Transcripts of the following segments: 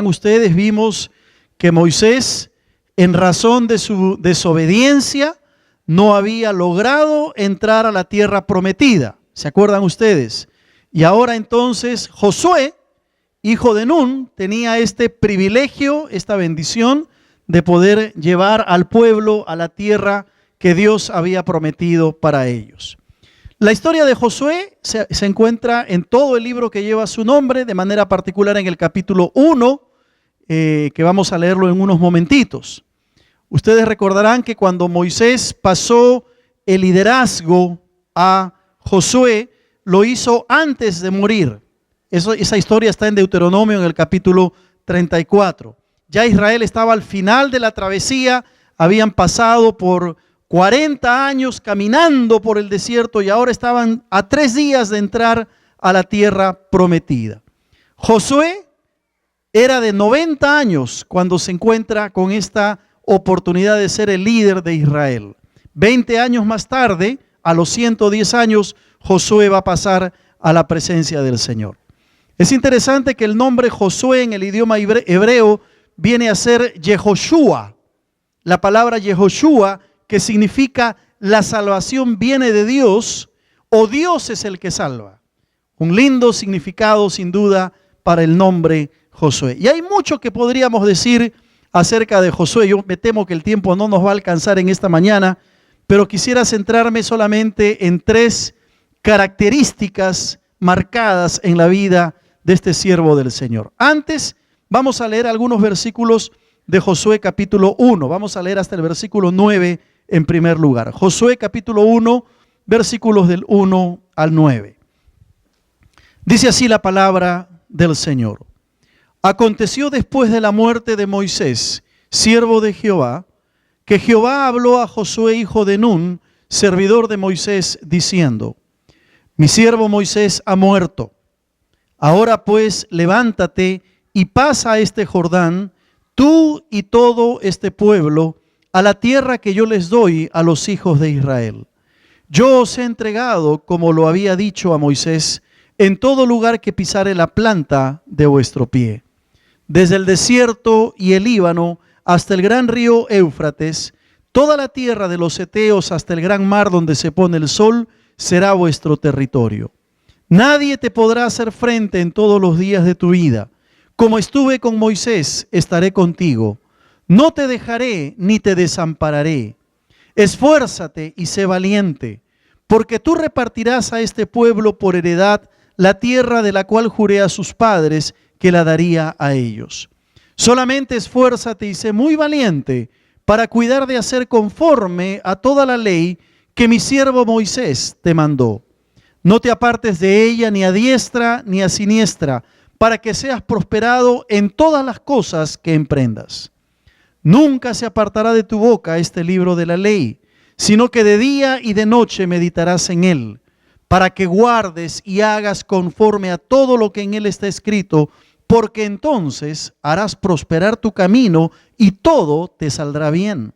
Ustedes vimos que Moisés, en razón de su desobediencia, no había logrado entrar a la tierra prometida. ¿Se acuerdan ustedes? Y ahora entonces Josué, hijo de Nun, tenía este privilegio, esta bendición de poder llevar al pueblo a la tierra que Dios había prometido para ellos. La historia de Josué se encuentra en todo el libro que lleva su nombre, de manera particular en el capítulo 1, que vamos a leerlo en unos momentitos. Ustedes recordarán que cuando Moisés pasó el liderazgo a Josué, lo hizo antes de morir. Esa historia está en Deuteronomio en el capítulo 34. Ya Israel estaba al final de la travesía, habían pasado por 40 años caminando por el desierto y ahora estaban a 3 días de entrar a la tierra prometida. Josué era de 90 años cuando se encuentra con esta oportunidad de ser el líder de Israel. 20 años más tarde, a los 110 años, Josué va a pasar a la presencia del Señor. Es interesante que el nombre Josué en el idioma hebreo viene a ser Yehoshua. La palabra Yehoshua, que significa la salvación viene de Dios o Dios es el que salva. Un lindo significado sin duda para el nombre Josué. Y hay mucho que podríamos decir acerca de Josué. Yo me temo que el tiempo no nos va a alcanzar en esta mañana, pero quisiera centrarme solamente en 3 características marcadas en la vida de este siervo del Señor. Antes vamos a leer algunos versículos de Josué capítulo 1. Vamos a leer hasta el versículo 9 en primer lugar. Josué capítulo 1, versículos del 1 al 9. Dice así la palabra del Señor. Aconteció después de la muerte de Moisés, siervo de Jehová, que Jehová habló a Josué, hijo de Nun, servidor de Moisés, diciendo: Mi siervo Moisés ha muerto. Ahora pues levántate y pasa este Jordán, tú y todo este pueblo, a la tierra que yo les doy a los hijos de Israel. Yo os he entregado, como lo había dicho a Moisés, en todo lugar que pisare la planta de vuestro pie. Desde el desierto y el Líbano hasta el gran río Éufrates, toda la tierra de los heteos hasta el gran mar donde se pone el sol, será vuestro territorio. Nadie te podrá hacer frente en todos los días de tu vida. Como estuve con Moisés, estaré contigo. No te dejaré ni te desampararé. Esfuérzate y sé valiente, porque tú repartirás a este pueblo por heredad la tierra de la cual juré a sus padres que la daría a ellos. Solamente esfuérzate y sé muy valiente para cuidar de hacer conforme a toda la ley que mi siervo Moisés te mandó. No te apartes de ella ni a diestra ni a siniestra, para que seas prosperado en todas las cosas que emprendas. Nunca se apartará de tu boca este libro de la ley, sino que de día y de noche meditarás en él, para que guardes y hagas conforme a todo lo que en él está escrito, porque entonces harás prosperar tu camino y todo te saldrá bien.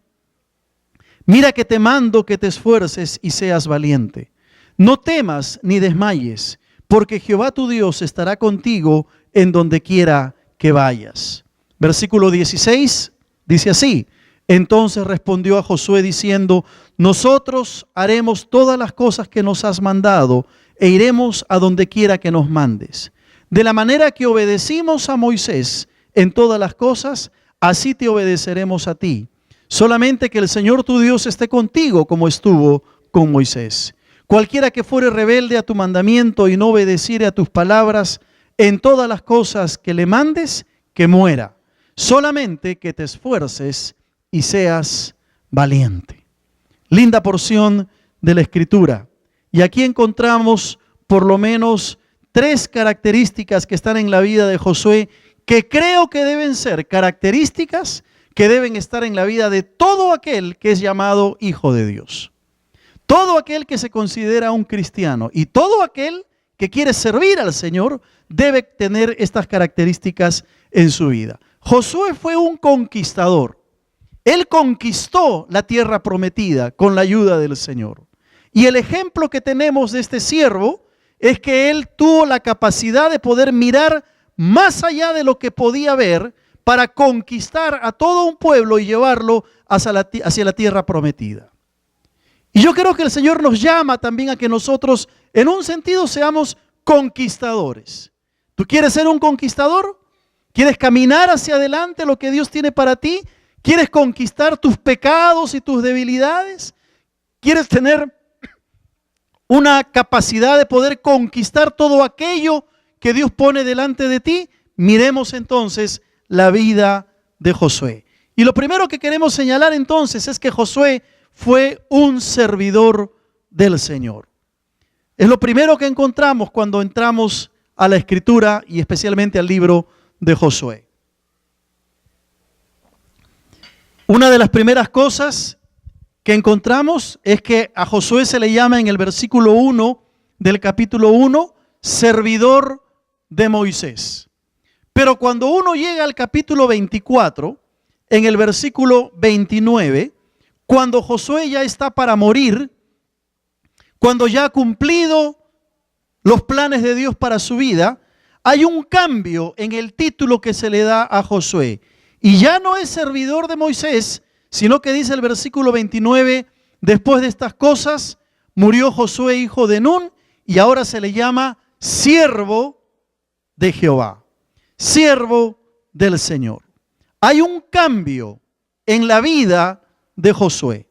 Mira que te mando que te esfuerces y seas valiente. No temas ni desmayes, porque Jehová tu Dios estará contigo en donde quiera que vayas. Versículo 16 dice así: Entonces respondió a Josué diciendo: Nosotros haremos todas las cosas que nos has mandado e iremos a donde quiera que nos mandes. De la manera que obedecimos a Moisés en todas las cosas, así te obedeceremos a ti. Solamente que el Señor tu Dios esté contigo como estuvo con Moisés. Cualquiera que fuere rebelde a tu mandamiento y no obedeciere a tus palabras en todas las cosas que le mandes, que muera. Solamente que te esfuerces y seas valiente. Linda porción de la Escritura. Y aquí encontramos por lo menos 3 características que están en la vida de Josué, que creo que deben ser características que deben estar en la vida de todo aquel que es llamado hijo de Dios. Todo aquel que se considera un cristiano y todo aquel que quiere servir al Señor debe tener estas características en su vida. Josué fue un conquistador. Él conquistó la tierra prometida con la ayuda del Señor. Y el ejemplo que tenemos de este siervo es que él tuvo la capacidad de poder mirar más allá de lo que podía ver para conquistar a todo un pueblo y llevarlo hacia la tierra prometida. Y yo creo que el Señor nos llama también a que nosotros, en un sentido, seamos conquistadores. ¿Tú quieres ser un conquistador? ¿Quieres caminar hacia adelante lo que Dios tiene para ti? ¿Quieres conquistar tus pecados y tus debilidades? ¿Quieres tener una capacidad de poder conquistar todo aquello que Dios pone delante de ti? Miremos entonces la vida de Josué. Y lo primero que queremos señalar entonces es que Josué fue un servidor del Señor. Es lo primero que encontramos cuando entramos a la Escritura y especialmente al libro de Josué. Una de las primeras cosas que encontramos es que a Josué se le llama en el versículo 1 del capítulo 1, servidor de Moisés. Pero cuando uno llega al capítulo 24, en el versículo 29, cuando Josué ya está para morir, cuando ya ha cumplido los planes de Dios para su vida, hay un cambio en el título que se le da a Josué. Y ya no es servidor de Moisés, sino que dice el versículo 29, después de estas cosas, murió Josué hijo de Nun, y ahora se le llama siervo de Jehová, siervo del Señor. Hay un cambio en la vida de Josué,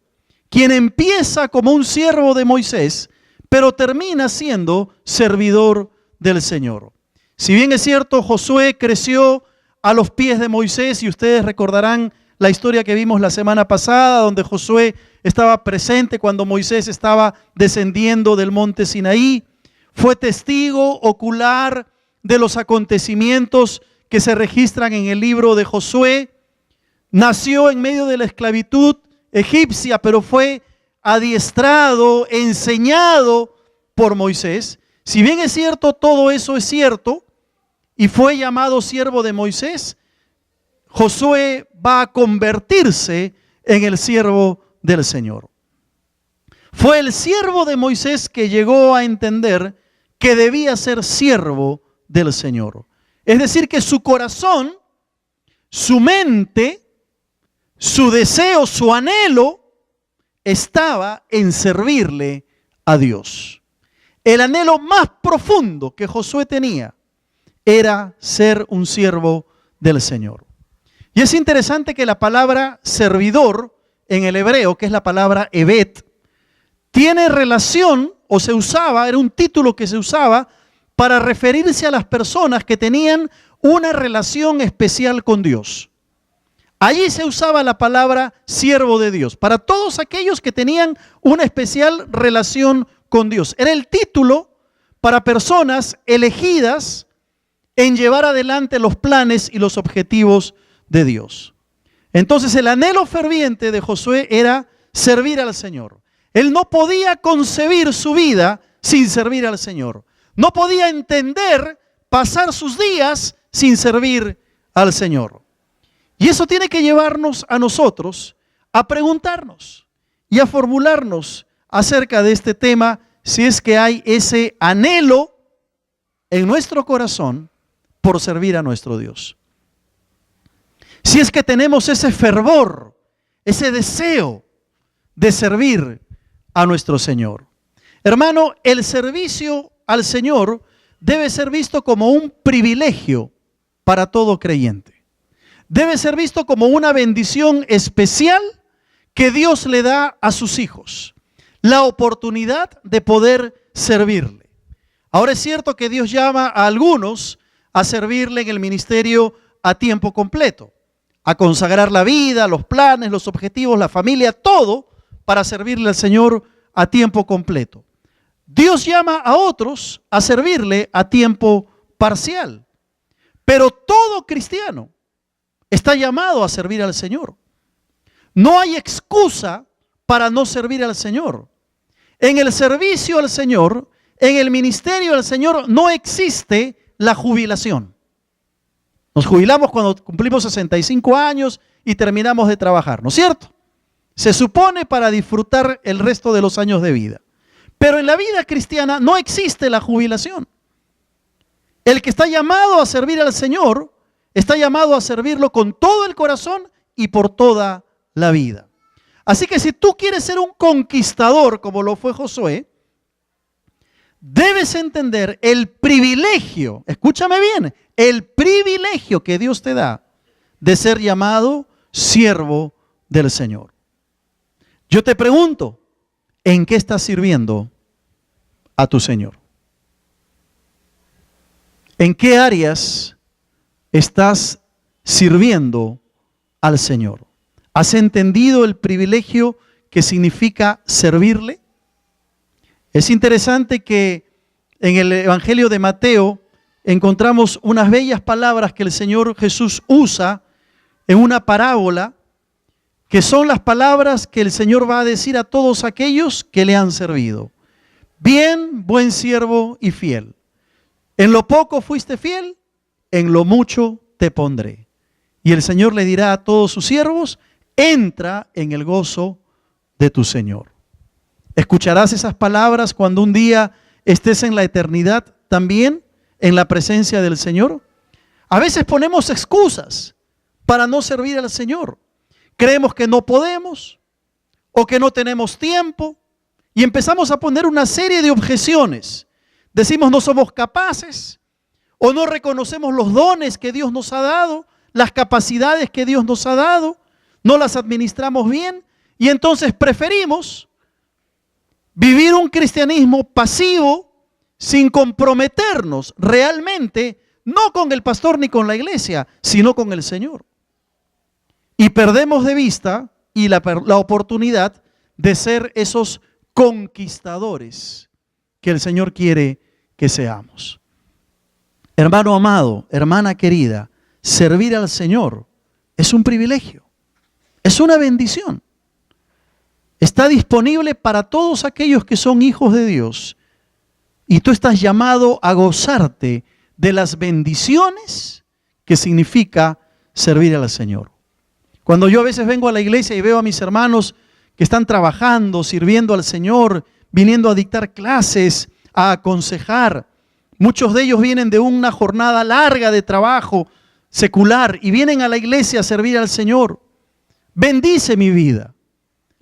quien empieza como un siervo de Moisés, pero termina siendo servidor del Señor. Si bien es cierto, Josué creció a los pies de Moisés, y ustedes recordarán la historia que vimos la semana pasada, donde Josué estaba presente cuando Moisés estaba descendiendo del monte Sinaí, fue testigo ocular de los acontecimientos que se registran en el libro de Josué, nació en medio de la esclavitud egipcia, pero fue adiestrado, enseñado por Moisés. Si bien es cierto, todo eso es cierto, y fue llamado siervo de Moisés, Josué va a convertirse en el siervo del Señor. Fue el siervo de Moisés que llegó a entender que debía ser siervo del Señor. Es decir, que su corazón, su mente, su deseo, su anhelo estaba en servirle a Dios. El anhelo más profundo que Josué tenía era ser un siervo del Señor. Y es interesante que la palabra servidor en el hebreo, que es la palabra ebed, tiene relación, o se usaba, era un título que se usaba para referirse a las personas que tenían una relación especial con Dios. Allí se usaba la palabra siervo de Dios, para todos aquellos que tenían una especial relación con Dios. Era el título para personas elegidas en llevar adelante los planes y los objetivos de Dios. Entonces el anhelo ferviente de Josué era servir al Señor. Él no podía concebir su vida sin servir al Señor. No podía entender pasar sus días sin servir al Señor. Y eso tiene que llevarnos a nosotros a preguntarnos y a formularnos acerca de este tema, si es que hay ese anhelo en nuestro corazón por servir a nuestro Dios. Si es que tenemos ese fervor, ese deseo de servir a nuestro Señor. Hermano, el servicio al Señor debe ser visto como un privilegio para todo creyente. Debe ser visto como una bendición especial que Dios le da a sus hijos. La oportunidad de poder servirle. Ahora es cierto que Dios llama a algunos a servirle en el ministerio a tiempo completo, a consagrar la vida, los planes, los objetivos, la familia, todo para servirle al Señor a tiempo completo. Dios llama a otros a servirle a tiempo parcial, pero todo cristiano está llamado a servir al Señor. No hay excusa para no servir al Señor. En el servicio al Señor, en el ministerio al Señor, no existe la jubilación. Nos jubilamos cuando cumplimos 65 años y terminamos de trabajar, ¿no es cierto? Se supone para disfrutar el resto de los años de vida. Pero en la vida cristiana no existe la jubilación. El que está llamado a servir al Señor, está llamado a servirlo con todo el corazón y por toda la vida. Así que si tú quieres ser un conquistador como lo fue Josué, debes entender el privilegio, escúchame bien, el privilegio que Dios te da de ser llamado siervo del Señor. Yo te pregunto, ¿en qué estás sirviendo a tu Señor? ¿En qué áreas estás sirviendo al Señor? ¿Has entendido el privilegio que significa servirle? Es interesante que en el Evangelio de Mateo encontramos unas bellas palabras que el Señor Jesús usa en una parábola, que son las palabras que el Señor va a decir a todos aquellos que le han servido. Bien, buen siervo y fiel. En lo poco fuiste fiel, en lo mucho te pondré. Y el Señor le dirá a todos sus siervos, entra en el gozo de tu Señor. ¿Escucharás esas palabras cuando un día estés en la eternidad también en la presencia del Señor? A veces ponemos excusas para no servir al Señor. Creemos que no podemos o que no tenemos tiempo y empezamos a poner una serie de objeciones. Decimos no somos capaces o no reconocemos los dones que Dios nos ha dado, las capacidades que Dios nos ha dado, no las administramos bien y entonces preferimos vivir un cristianismo pasivo sin comprometernos realmente, no con el pastor ni con la iglesia, sino con el Señor. Y perdemos de vista la oportunidad de ser esos conquistadores que el Señor quiere que seamos. Hermano amado, hermana querida, servir al Señor es un privilegio, es una bendición. Está disponible para todos aquellos que son hijos de Dios y tú estás llamado a gozarte de las bendiciones que significa servir al Señor. Cuando yo a veces vengo a la iglesia y veo a mis hermanos que están trabajando, sirviendo al Señor, viniendo a dictar clases, a aconsejar, muchos de ellos vienen de una jornada larga de trabajo secular y vienen a la iglesia a servir al Señor. Bendice mi vida.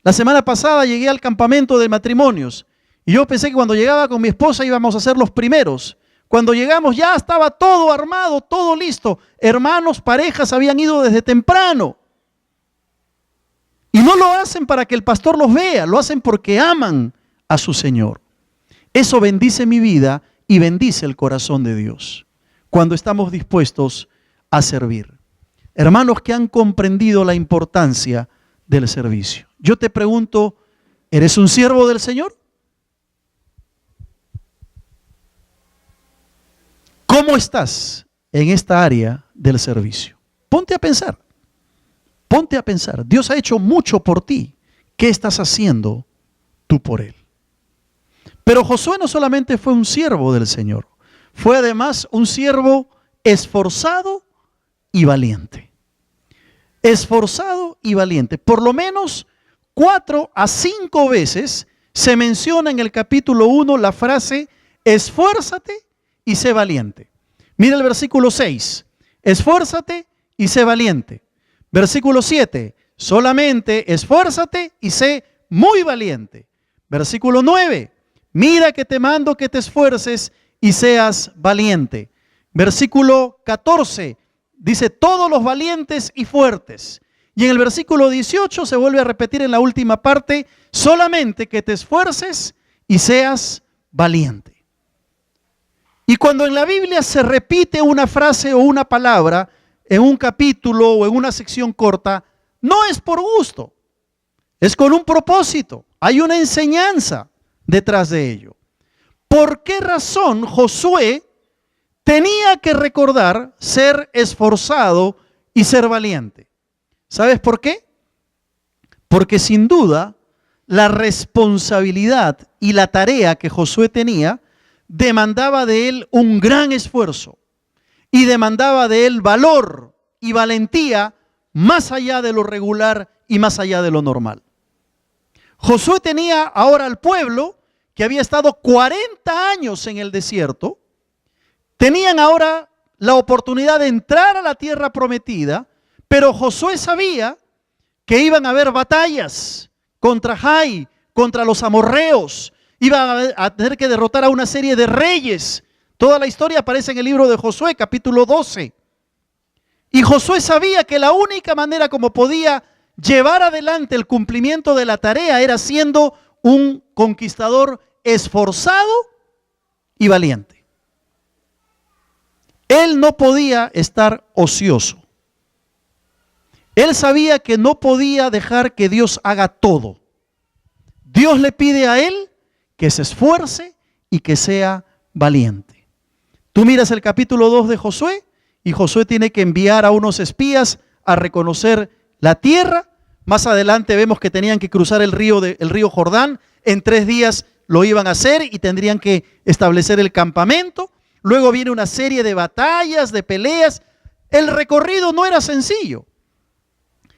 La semana pasada llegué al campamento de matrimonios y yo pensé que cuando llegaba con mi esposa íbamos a ser los primeros. Cuando llegamos ya estaba todo armado, todo listo. Hermanos, parejas habían ido desde temprano. Y no lo hacen para que el pastor los vea, lo hacen porque aman a su Señor. Eso bendice mi vida y bendice el corazón de Dios cuando estamos dispuestos a servir. Hermanos que han comprendido la importancia del servicio. Yo te pregunto, ¿eres un siervo del Señor? ¿Cómo estás en esta área del servicio? Ponte a pensar. Ponte a pensar, Dios ha hecho mucho por ti. ¿Qué estás haciendo tú por Él? Pero Josué no solamente fue un siervo del Señor, fue además un siervo esforzado y valiente. Esforzado y valiente. Por lo menos 4 a 5 veces se menciona en el capítulo 1 la frase, esfuérzate y sé valiente. Mira el versículo 6, esfuérzate y sé valiente. Versículo 7, solamente esfuérzate y sé muy valiente. Versículo 9, mira que te mando que te esfuerces y seas valiente. Versículo 14, dice todos los valientes y fuertes. Y en el versículo 18 se vuelve a repetir en la última parte, solamente que te esfuerces y seas valiente. Y cuando en la Biblia se repite una frase o una palabra, en un capítulo o en una sección corta, no es por gusto, es con un propósito, hay una enseñanza detrás de ello. ¿Por qué razón Josué tenía que recordar ser esforzado y ser valiente? ¿Sabes por qué? Porque sin duda la responsabilidad y la tarea que Josué tenía demandaba de él un gran esfuerzo. Y demandaba de él valor y valentía más allá de lo regular y más allá de lo normal. Josué tenía ahora al pueblo que había estado 40 años en el desierto, Tenían ahora la oportunidad de entrar a la tierra prometida, pero Josué sabía que iban a haber batallas contra Jai, contra los amorreos, iban a tener que derrotar a una serie de reyes. Toda la historia aparece en el libro de Josué, capítulo 12. Y Josué sabía que la única manera como podía llevar adelante el cumplimiento de la tarea era siendo un conquistador esforzado y valiente. Él no podía estar ocioso. Él sabía que no podía dejar que Dios haga todo. Dios le pide a él que se esfuerce y que sea valiente. Tú miras el capítulo 2 de Josué y Josué tiene que enviar a unos espías a reconocer la tierra. Más adelante vemos que tenían que cruzar el río Jordán. En 3 días lo iban a hacer y tendrían que establecer el campamento. Luego viene una serie de batallas, de peleas. El recorrido no era sencillo.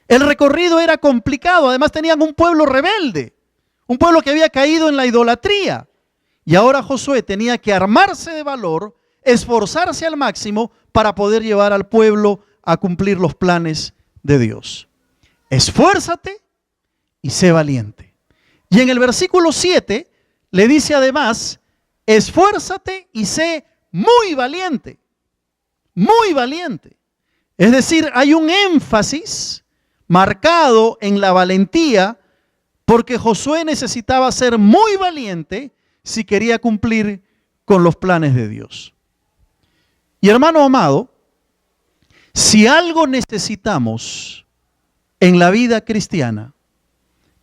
El recorrido era complicado. Además tenían un pueblo rebelde, un pueblo que había caído en la idolatría. Y ahora Josué tenía que armarse de valor, esforzarse al máximo para poder llevar al pueblo a cumplir los planes de Dios. Esfuérzate y sé valiente. Y en el versículo 7 le dice además, esfuérzate y sé muy valiente. Muy valiente. Es decir, hay un énfasis marcado en la valentía, porque Josué necesitaba ser muy valiente si quería cumplir con los planes de Dios. Y hermano amado, si algo necesitamos en la vida cristiana,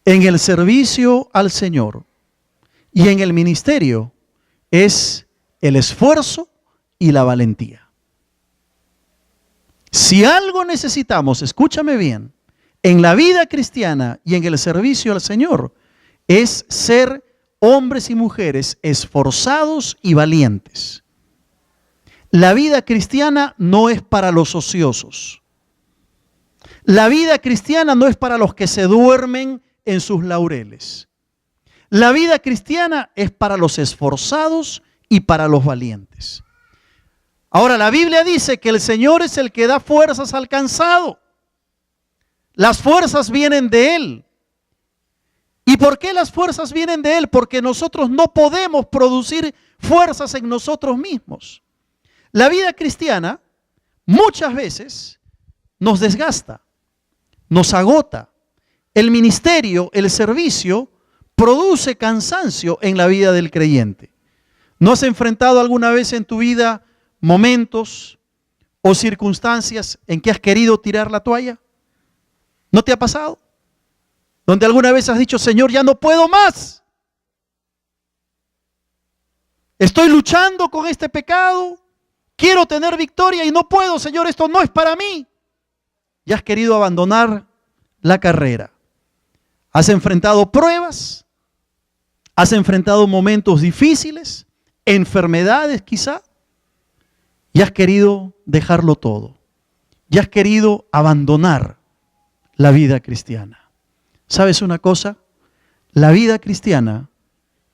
en el servicio al Señor y en el ministerio, es el esfuerzo y la valentía. Si algo necesitamos, escúchame bien, en la vida cristiana y en el servicio al Señor, es ser hombres y mujeres esforzados y valientes. La vida cristiana no es para los ociosos. La vida cristiana no es para los que se duermen en sus laureles. La vida cristiana es para los esforzados y para los valientes. Ahora, la Biblia dice que el Señor es el que da fuerzas al cansado. Las fuerzas vienen de Él. ¿Y por qué las fuerzas vienen de Él? Porque nosotros no podemos producir fuerzas en nosotros mismos. La vida cristiana muchas veces nos desgasta, nos agota. El ministerio, el servicio, produce cansancio en la vida del creyente. ¿No has enfrentado alguna vez en tu vida momentos o circunstancias en que has querido tirar la toalla? ¿No te ha pasado? Donde alguna vez has dicho, Señor, ya no puedo más. Estoy luchando con este pecado. Quiero tener victoria y no puedo, Señor, esto no es para mí. Y has querido abandonar la carrera. Has enfrentado pruebas. Has enfrentado momentos difíciles, enfermedades quizá. Y has querido dejarlo todo. Y has querido abandonar la vida cristiana. ¿Sabes una cosa? La vida cristiana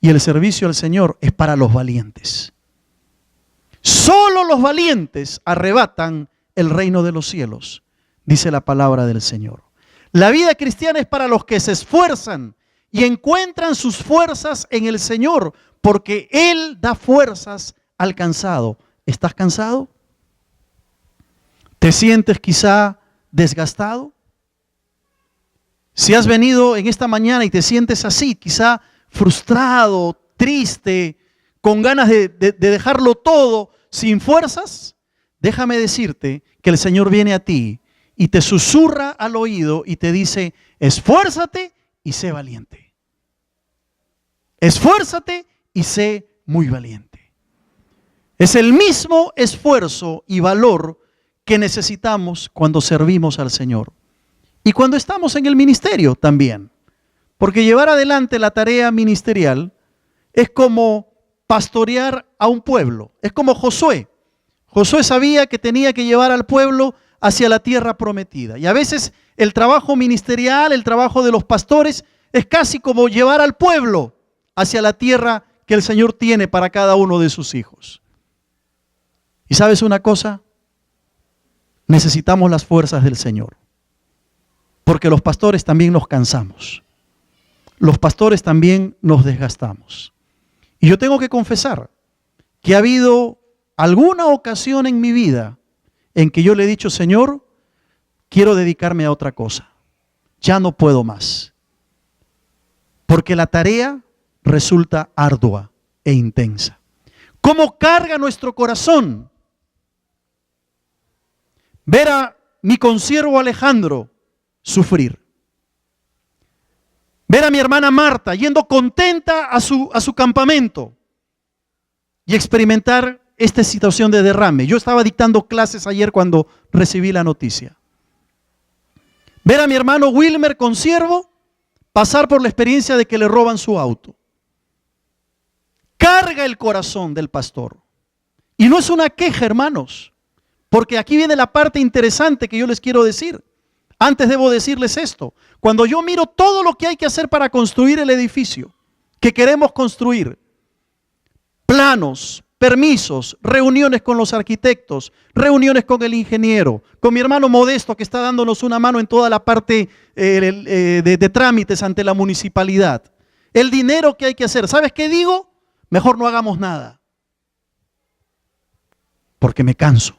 y el servicio al Señor es para los valientes. Solo los valientes arrebatan el reino de los cielos, dice la palabra del Señor. La vida cristiana es para los que se esfuerzan y encuentran sus fuerzas en el Señor, porque Él da fuerzas al cansado. ¿Estás cansado? ¿Te sientes quizá desgastado? Si has venido en esta mañana y te sientes así, quizá frustrado, triste, con ganas de dejarlo todo, sin fuerzas, déjame decirte que el Señor viene a ti y te susurra al oído y te dice, esfuérzate y sé valiente. Esfuérzate y sé muy valiente. Es el mismo esfuerzo y valor que necesitamos cuando servimos al Señor. Y cuando estamos en el ministerio también. Porque llevar adelante la tarea ministerial es como pastorear a un pueblo. Es como Josué. Josué sabía que tenía que llevar al pueblo hacia la tierra prometida. Y a veces el trabajo ministerial, el trabajo de los pastores, es casi como llevar al pueblo hacia la tierra que el Señor tiene para cada uno de sus hijos. ¿Y sabes una cosa? Necesitamos las fuerzas del Señor. Porque los pastores también nos cansamos. Los pastores también nos desgastamos. Y yo tengo que confesar que ha habido alguna ocasión en mi vida en que yo le he dicho, Señor, quiero dedicarme a otra cosa. Ya no puedo más. Porque la tarea resulta ardua e intensa. ¿Cómo carga nuestro corazón ver a mi consiervo Alejandro sufrir? Ver a mi hermana Marta yendo contenta a su campamento y experimentar esta situación de derrame. Yo estaba dictando clases ayer cuando recibí la noticia. Ver a mi hermano Wilmer consiervo pasar por la experiencia de que le roban su auto. Carga el corazón del pastor. Y no es una queja, hermanos, porque aquí viene la parte interesante que yo les quiero decir. Antes debo decirles esto. Cuando yo miro todo lo que hay que hacer para construir el edificio que queremos construir, planos, permisos, reuniones con los arquitectos, reuniones con el ingeniero, con mi hermano Modesto que está dándonos una mano en toda la parte de trámites ante la municipalidad. El dinero que hay que hacer. ¿Sabes qué digo? Mejor no hagamos nada. Porque me canso.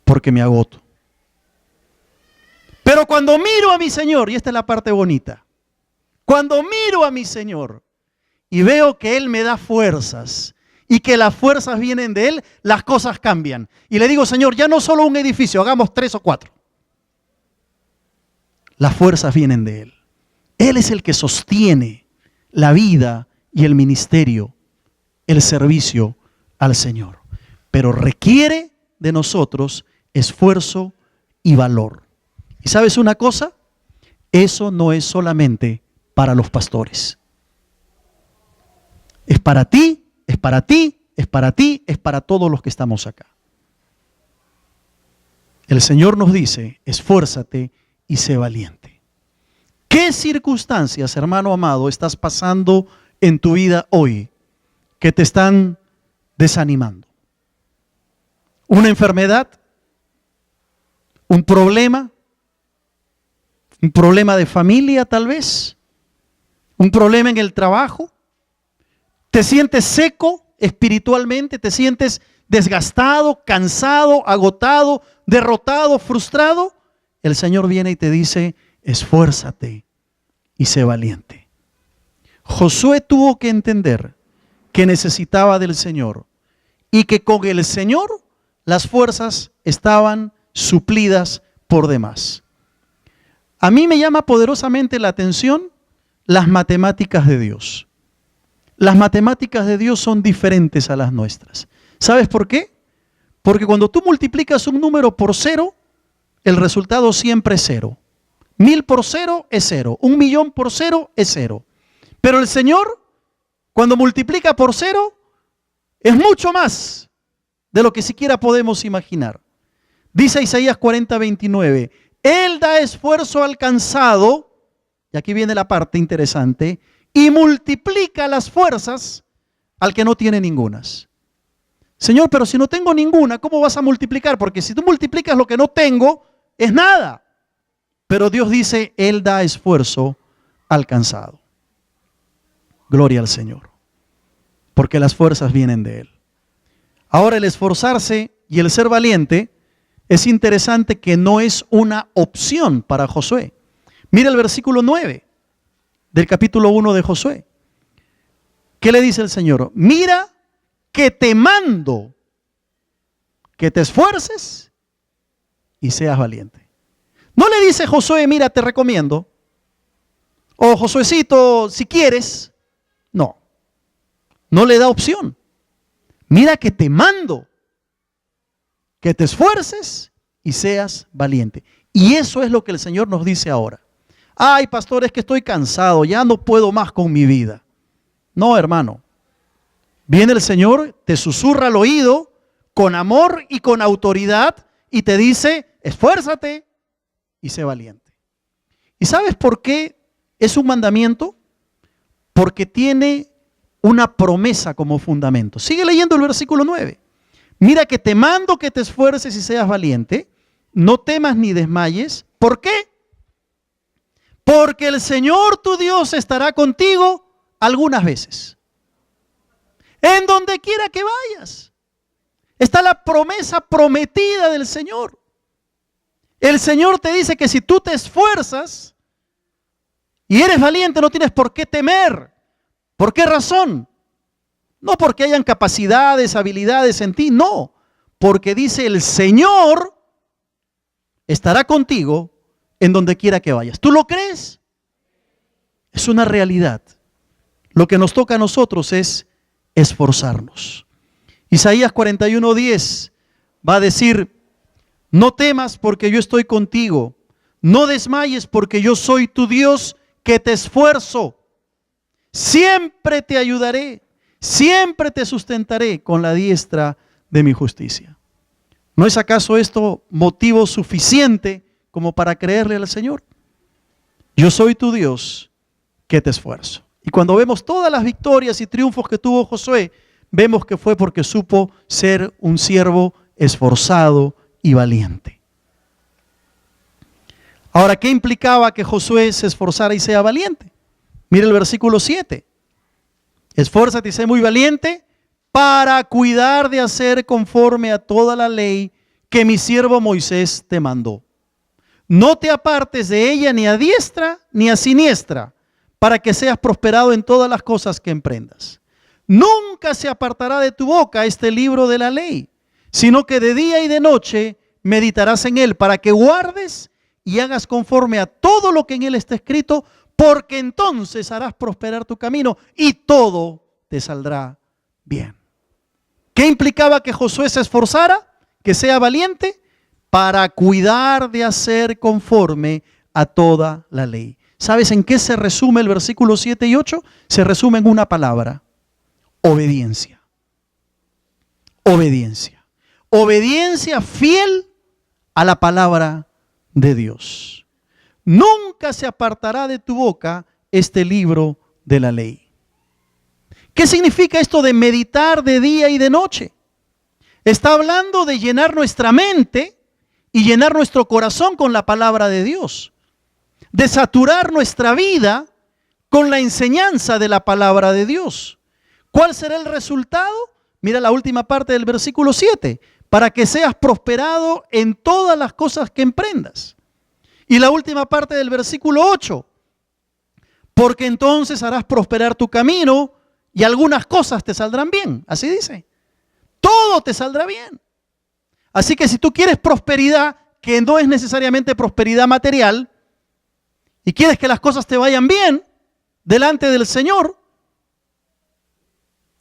Porque me agoto. Pero cuando miro a mi Señor, y esta es la parte bonita, cuando miro a mi Señor y veo que Él me da fuerzas y que las fuerzas vienen de Él, las cosas cambian. Y le digo, Señor, ya no solo un edificio, hagamos 3 o 4. Las fuerzas vienen de Él. Él es el que sostiene la vida y el ministerio, el servicio al Señor. Pero requiere de nosotros esfuerzo y valor. ¿Y sabes una cosa? Eso no es solamente para los pastores. Es para ti, es para ti, es para ti, es para todos los que estamos acá. El Señor nos dice, esfuérzate y sé valiente. ¿Qué circunstancias, hermano amado, estás pasando en tu vida hoy que te están desanimando? ¿Una enfermedad? ¿Un problema? ¿Un problema de familia tal vez? ¿Un problema en el trabajo? ¿Te sientes seco espiritualmente? ¿Te sientes desgastado, cansado, agotado, derrotado, frustrado? El Señor viene y te dice, esfuérzate y sé valiente. Josué tuvo que entender que necesitaba del Señor y que con el Señor las fuerzas estaban suplidas por demás. A mí me llama poderosamente la atención las matemáticas de Dios. Las matemáticas de Dios son diferentes a las nuestras. ¿Sabes por qué? Porque cuando tú multiplicas un número por 0, el resultado siempre es 0. 1000 por 0 es 0. 1.000.000 por 0 es 0. Pero el Señor, cuando multiplica por 0, es mucho más de lo que siquiera podemos imaginar. Dice Isaías 40:29, Él da esfuerzo al cansado, y aquí viene la parte interesante, y multiplica las fuerzas al que no tiene ningunas. Señor, pero si no tengo ninguna, ¿cómo vas a multiplicar? Porque si tú multiplicas lo que no tengo, es nada. Pero Dios dice, Él da esfuerzo al cansado. Gloria al Señor. Porque las fuerzas vienen de Él. Ahora el esforzarse y el ser valiente, es interesante que no es una opción para Josué. Mira el versículo 9 del capítulo 1 de Josué. ¿Qué le dice el Señor? Mira que te mando que te esfuerces y seas valiente. No le dice Josué, mira, te recomiendo. O Josuecito, si quieres. No. No le da opción. Mira que te mando que te esfuerces y seas valiente. Y eso es lo que el Señor nos dice ahora. Ay, pastor, es que estoy cansado, ya no puedo más con mi vida. No, hermano. Viene el Señor, te susurra al oído con amor y con autoridad y te dice, esfuérzate y sé valiente. ¿Y sabes por qué es un mandamiento? Porque tiene una promesa como fundamento. Sigue leyendo el versículo 9. Mira que te mando que te esfuerces y seas valiente. No temas ni desmayes. ¿Por qué? Porque el Señor tu Dios estará contigo algunas veces. En donde quiera que vayas. Está la promesa prometida del Señor. El Señor te dice que si tú te esfuerzas y eres valiente, no tienes por qué temer. ¿Por qué razón? No porque hayan capacidades, habilidades en ti, no. Porque dice el Señor estará contigo en donde quiera que vayas. ¿Tú lo crees? Es una realidad. Lo que nos toca a nosotros es esforzarnos. Isaías 41:10 va a decir: no temas porque yo estoy contigo, no desmayes porque yo soy tu Dios que te esfuerzo. Siempre te ayudaré, siempre te sustentaré con la diestra de mi justicia. ¿No es acaso esto motivo suficiente como para creerle al Señor? Yo soy tu Dios que te esfuerzo. Y cuando vemos todas las victorias y triunfos que tuvo Josué, vemos que fue porque supo ser un siervo esforzado y valiente. Ahora, ¿qué implicaba que Josué se esforzara y sea valiente? Mira el versículo 7. Esfuérzate y sé muy valiente para cuidar de hacer conforme a toda la ley que mi siervo Moisés te mandó. No te apartes de ella ni a diestra ni a siniestra, para que seas prosperado en todas las cosas que emprendas. Nunca se apartará de tu boca este libro de la ley, sino que de día y de noche meditarás en él, para que guardes y hagas conforme a todo lo que en él está escrito, porque entonces harás prosperar tu camino y todo te saldrá bien. ¿Qué implicaba que Josué se esforzara? Que sea valiente para cuidar de hacer conforme a toda la ley. ¿Sabes en qué se resume el versículo 7 y 8? Se resume en una palabra: obediencia. Obediencia. Obediencia fiel a la palabra de Dios. Nunca se apartará de tu boca este libro de la ley. ¿Qué significa esto de meditar de día y de noche? Está hablando de llenar nuestra mente y llenar nuestro corazón con la palabra de Dios. De saturar nuestra vida con la enseñanza de la palabra de Dios. ¿Cuál será el resultado? Mira la última parte del versículo 7. Para que seas prosperado en todas las cosas que emprendas. Y la última parte del versículo 8. Porque entonces harás prosperar tu camino y algunas cosas te saldrán bien. Así dice. Todo te saldrá bien. Así que si tú quieres prosperidad, que no es necesariamente prosperidad material, y quieres que las cosas te vayan bien delante del Señor,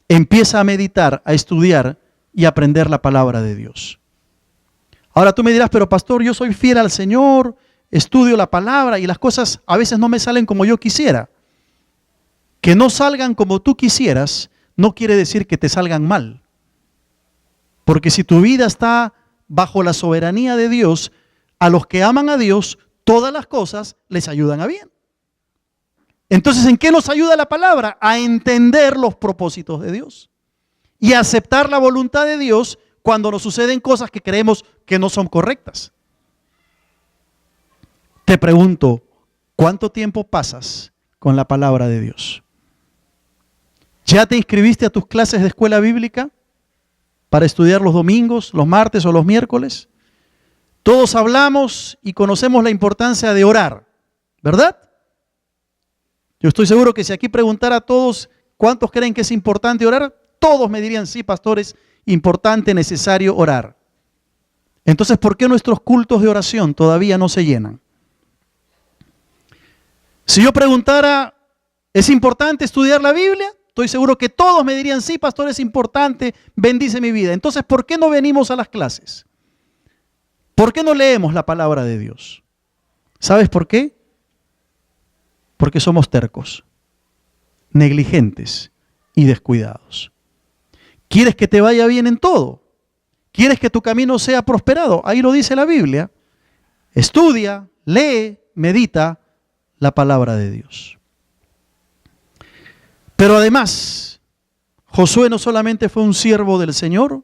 empieza a meditar, a estudiar y a aprender la palabra de Dios. Ahora tú me dirás: pero pastor, yo soy fiel al Señor, estudio la palabra y las cosas a veces no me salen como yo quisiera. Que no salgan como tú quisieras no quiere decir que te salgan mal. Porque si tu vida está bajo la soberanía de Dios, a los que aman a Dios, todas las cosas les ayudan a bien. Entonces, ¿en qué nos ayuda la palabra? A entender los propósitos de Dios y a aceptar la voluntad de Dios cuando nos suceden cosas que creemos que no son correctas. Te pregunto, ¿cuánto tiempo pasas con la palabra de Dios? ¿Ya te inscribiste a tus clases de escuela bíblica para estudiar los domingos, los martes o los miércoles? Todos hablamos y conocemos la importancia de orar, ¿verdad? Yo estoy seguro que si aquí preguntara a todos cuántos creen que es importante orar, todos me dirían: sí, pastor, es importante, necesario orar. Entonces, ¿por qué nuestros cultos de oración todavía no se llenan? Si yo preguntara: ¿es importante estudiar la Biblia? Estoy seguro que todos me dirían: sí, pastor, es importante, bendice mi vida. Entonces, ¿por qué no venimos a las clases? ¿Por qué no leemos la palabra de Dios? ¿Sabes por qué? Porque somos tercos, negligentes y descuidados. ¿Quieres que te vaya bien en todo? ¿Quieres que tu camino sea prosperado? Ahí lo dice la Biblia. Estudia, lee, medita la palabra de Dios. Pero además, Josué no solamente fue un siervo del Señor,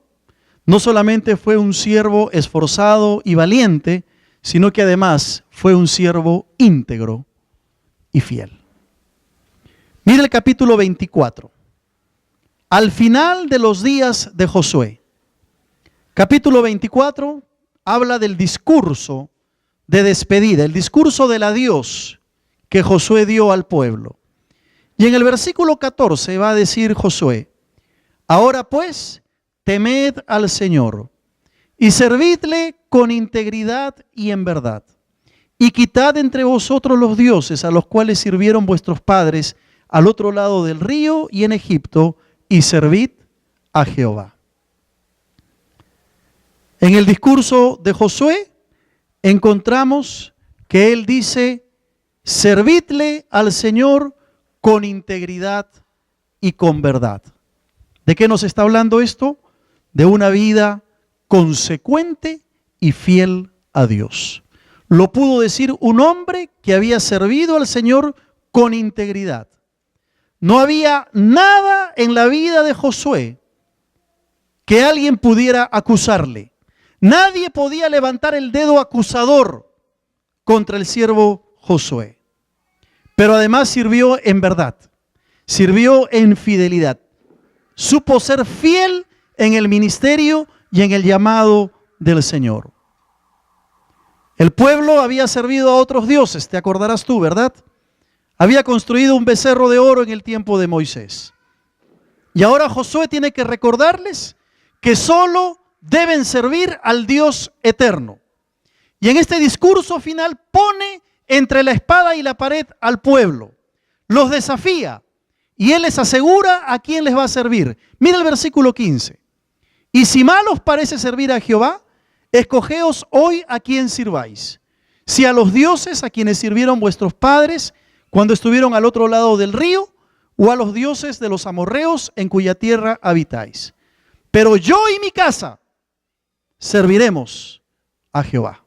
No solamente fue un siervo esforzado y valiente, sino que además fue un siervo íntegro y fiel. Mire el capítulo 24. Al final de los días de Josué, capítulo 24 habla del discurso de despedida, el discurso del adiós que Josué dio al pueblo. Y en el versículo 14 va a decir Josué: ahora pues, temed al Señor y servidle con integridad y en verdad. Y quitad entre vosotros los dioses a los cuales sirvieron vuestros padres al otro lado del río y en Egipto, y servid a Jehová. En el discurso de Josué encontramos que él dice: servidle al Señor con integridad y con verdad. ¿De qué nos está hablando esto? De una vida consecuente y fiel a Dios. Lo pudo decir un hombre que había servido al Señor con integridad. No había nada en la vida de Josué que alguien pudiera acusarle. Nadie podía levantar el dedo acusador contra el siervo Josué. Pero además sirvió en verdad, sirvió en fidelidad. Supo ser fiel en el ministerio y en el llamado del Señor. El pueblo había servido a otros dioses, te acordarás tú, ¿verdad? Había construido un becerro de oro en el tiempo de Moisés. Y ahora Josué tiene que recordarles que solo deben servir al Dios eterno. Y en este discurso final pone entre la espada y la pared al pueblo. Los desafía y él les asegura a quién les va a servir. Mira el versículo 15. Y si mal os parece servir a Jehová, escogeos hoy a quién sirváis. Si a los dioses a quienes sirvieron vuestros padres cuando estuvieron al otro lado del río, o a los dioses de los amorreos en cuya tierra habitáis. Pero yo y mi casa serviremos a Jehová.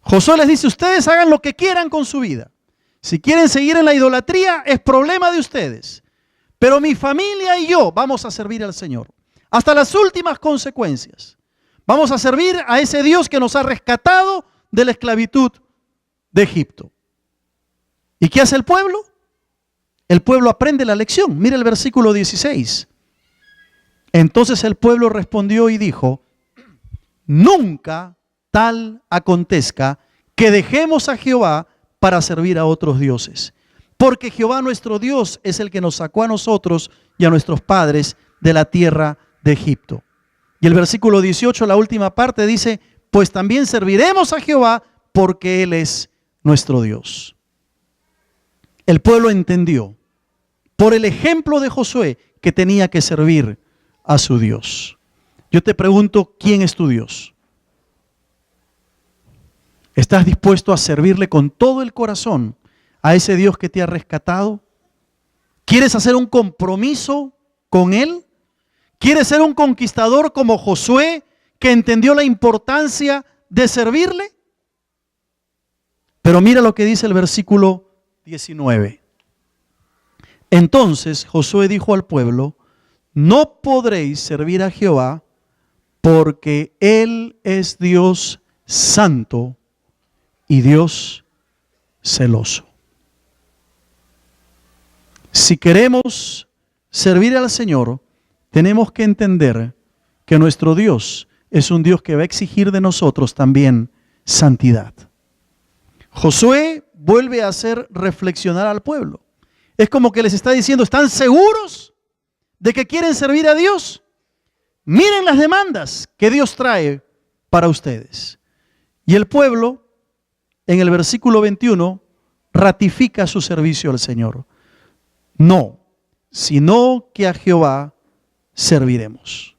Josué les dice: ustedes hagan lo que quieran con su vida. Si quieren seguir en la idolatría, es problema de ustedes. Pero mi familia y yo vamos a servir al Señor. Hasta las últimas consecuencias. Vamos a servir a ese Dios que nos ha rescatado de la esclavitud de Egipto. ¿Y qué hace el pueblo? El pueblo aprende la lección. Mira el versículo 16. Entonces el pueblo respondió y dijo: nunca tal acontezca que dejemos a Jehová para servir a otros dioses. Porque Jehová nuestro Dios es el que nos sacó a nosotros y a nuestros padres de la tierra de Egipto. Y el versículo 18, la última parte, dice: pues también serviremos a Jehová porque Él es nuestro Dios. El pueblo entendió, por el ejemplo de Josué, que tenía que servir a su Dios. Yo te pregunto, ¿quién es tu Dios? ¿Estás dispuesto a servirle con todo el corazón a ese Dios que te ha rescatado? ¿Quieres hacer un compromiso con Él? ¿Quieres ser un conquistador como Josué, que entendió la importancia de servirle? Pero mira lo que dice el versículo 19. Entonces Josué dijo al pueblo: no podréis servir a Jehová, porque Él es Dios santo y Dios celoso. Si queremos servir al Señor, tenemos que entender que nuestro Dios es un Dios que va a exigir de nosotros también santidad. Josué vuelve a hacer reflexionar al pueblo. Es como que les está diciendo: ¿están seguros de que quieren servir a Dios? Miren las demandas que Dios trae para ustedes. Y el pueblo, en el versículo 21, ratifica su servicio al Señor. No, sino que a Jehová serviremos.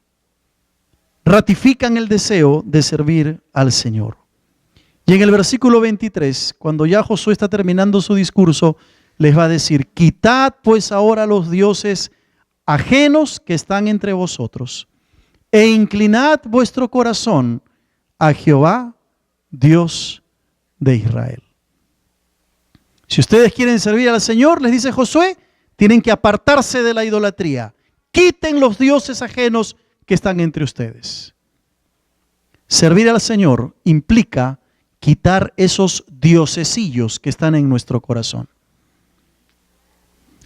Ratifican el deseo de servir al Señor. Y en el versículo 23, cuando ya Josué está terminando su discurso, les va a decir: quitad pues ahora los dioses ajenos que están entre vosotros, e inclinad vuestro corazón a Jehová, Dios de Israel. Si ustedes quieren servir al Señor, les dice Josué, tienen que apartarse de la idolatría. Quiten los dioses ajenos que están entre ustedes. Servir al Señor implica quitar esos diosesillos que están en nuestro corazón.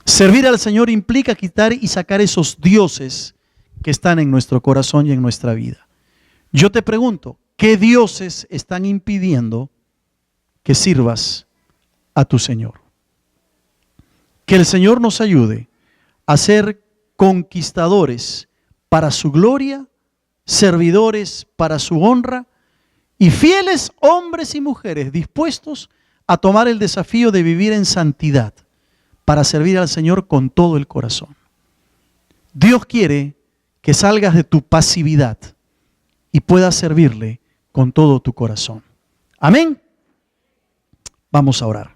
Servir al Señor implica quitar y sacar esos dioses que están en nuestro corazón y en nuestra vida. Yo te pregunto, ¿qué dioses están impidiendo que sirvas a tu Señor? Que el Señor nos ayude a ser conquistadores para su gloria, servidores para su honra y fieles hombres y mujeres dispuestos a tomar el desafío de vivir en santidad para servir al Señor con todo el corazón. Dios quiere que salgas de tu pasividad y puedas servirle con todo tu corazón. Amén. Vamos a orar.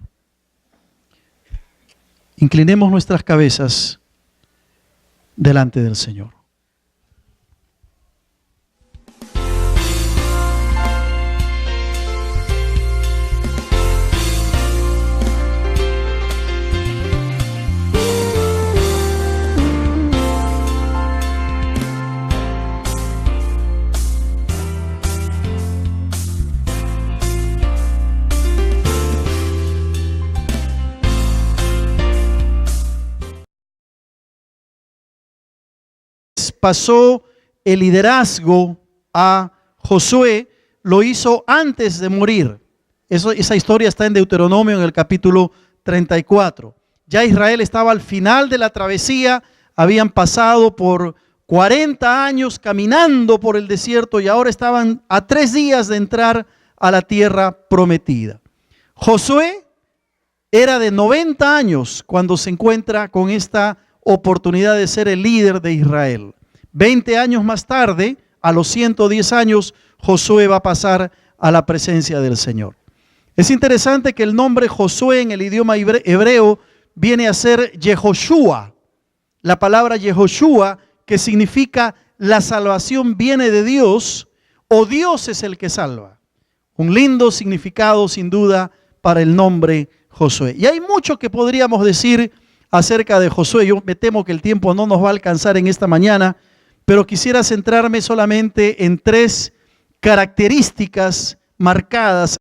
Inclinemos nuestras cabezas delante del Señor. Pasó el liderazgo a Josué, lo hizo antes de morir. Esa historia está en Deuteronomio en el capítulo 34. Ya Israel estaba al final de la travesía, habían pasado por 40 años caminando por el desierto y ahora estaban a 3 días de entrar a la tierra prometida. Josué era de 90 años cuando se encuentra con esta oportunidad de ser el líder de Israel. 20 años más tarde, a los 110 años, Josué va a pasar a la presencia del Señor. Es interesante que el nombre Josué en el idioma hebreo viene a ser Yehoshua. La palabra Yehoshua, que significa la salvación viene de Dios o Dios es el que salva. Un lindo significado sin duda para el nombre Josué. Y hay mucho que podríamos decir acerca de Josué. Yo me temo que el tiempo no nos va a alcanzar en esta mañana, pero quisiera centrarme solamente en 3 características marcadas.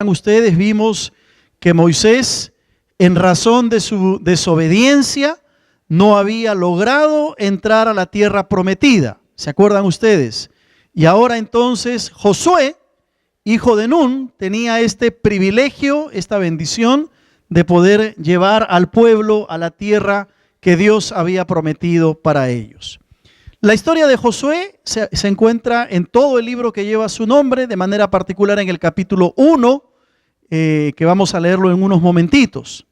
Ustedes vimos que Moisés, en razón de su desobediencia, no había logrado entrar a la tierra prometida. ¿Se acuerdan ustedes? Y ahora entonces Josué, hijo de Nun, tenía este privilegio, esta bendición de poder llevar al pueblo a la tierra que Dios había prometido para ellos. La historia de Josué se encuentra en todo el libro que lleva su nombre, de manera particular en el capítulo 1, que vamos a leerlo en unos momentitos.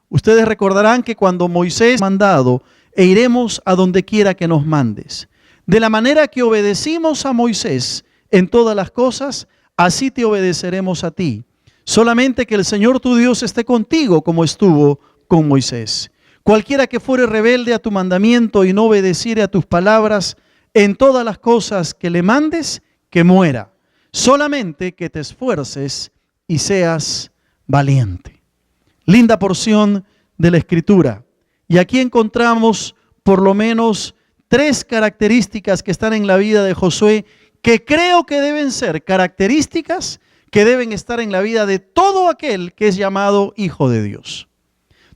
Ustedes recordarán que cuando Moisés mandado, e iremos a donde quiera que nos mandes. De la manera que obedecimos a Moisés en todas las cosas, así te obedeceremos a ti. Solamente que el Señor tu Dios esté contigo como estuvo con Moisés. Cualquiera que fuere rebelde a tu mandamiento y no obedeciere a tus palabras en todas las cosas que le mandes, que muera. Solamente que te esfuerces y seas valiente. Linda porción de la Escritura. Y aquí encontramos por lo menos 3 características que están en la vida de Josué, que creo que deben ser características que deben estar en la vida de todo aquel que es llamado hijo de Dios.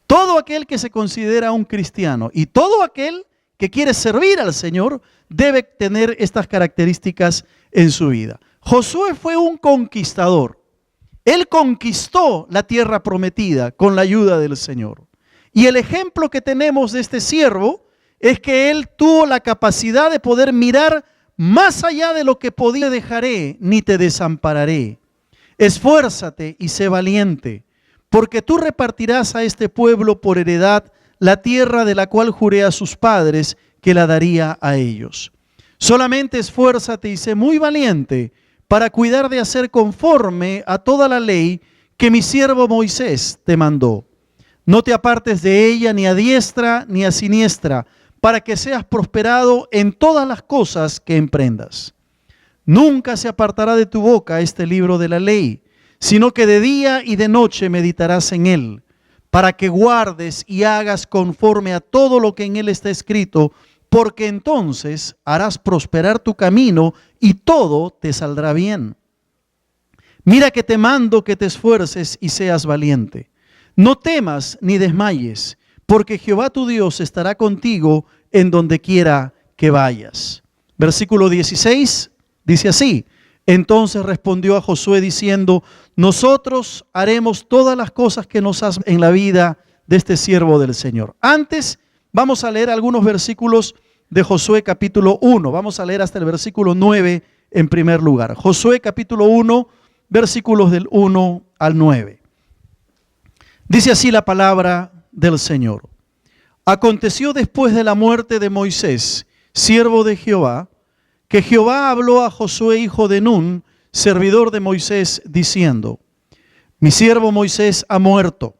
Todo aquel que se considera un cristiano y todo aquel que quiere servir al Señor debe tener estas características en su vida. Josué fue un conquistador. Él conquistó la tierra prometida con la ayuda del Señor. Y el ejemplo que tenemos de este siervo es que él tuvo la capacidad de poder mirar más allá de lo que podía. No te dejaré ni te desampararé. Esfuérzate y sé valiente, porque tú repartirás a este pueblo por heredad la tierra de la cual juré a sus padres que la daría a ellos. Solamente esfuérzate y sé muy valiente para cuidar de hacer conforme a toda la ley que mi siervo Moisés te mandó. No te apartes de ella ni a diestra ni a siniestra, para que seas prosperado en todas las cosas que emprendas. Nunca se apartará de tu boca este libro de la ley, sino que de día y de noche meditarás en él, para que guardes y hagas conforme a todo lo que en él está escrito, porque entonces harás prosperar tu camino y todo te saldrá bien. Mira que te mando que te esfuerces y seas valiente. No temas ni desmayes, porque Jehová tu Dios estará contigo en donde quiera que vayas. Versículo 16 dice así: entonces respondió a Josué diciendo: nosotros haremos todas las cosas que nos hacen en la vida de este siervo del Señor. Antes vamos a leer algunos versículos de Josué capítulo 1. Vamos a leer hasta el versículo 9 en primer lugar. Josué capítulo 1, versículos del 1 al 9. Dice así la palabra del Señor. Aconteció después de la muerte de Moisés, siervo de Jehová, que Jehová habló a Josué, hijo de Nun, servidor de Moisés, diciendo: mi siervo Moisés ha muerto.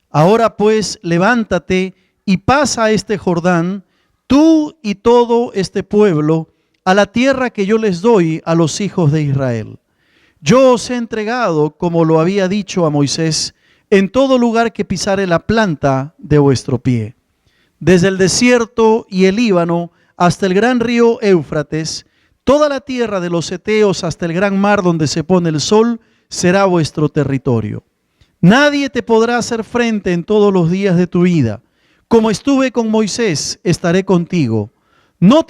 Ahora pues levántate y pasa a este Jordán, tú y todo este pueblo, a la tierra que yo les doy a los hijos de Israel. Yo os he entregado, como lo había dicho a Moisés, en todo lugar que pisare la planta de vuestro pie. Desde el desierto y el Líbano hasta el gran río Éufrates, toda la tierra de los heteos hasta el gran mar donde se pone el sol, será vuestro territorio. Nadie te podrá hacer frente en todos los días de tu vida. Como estuve con Moisés, estaré contigo. No te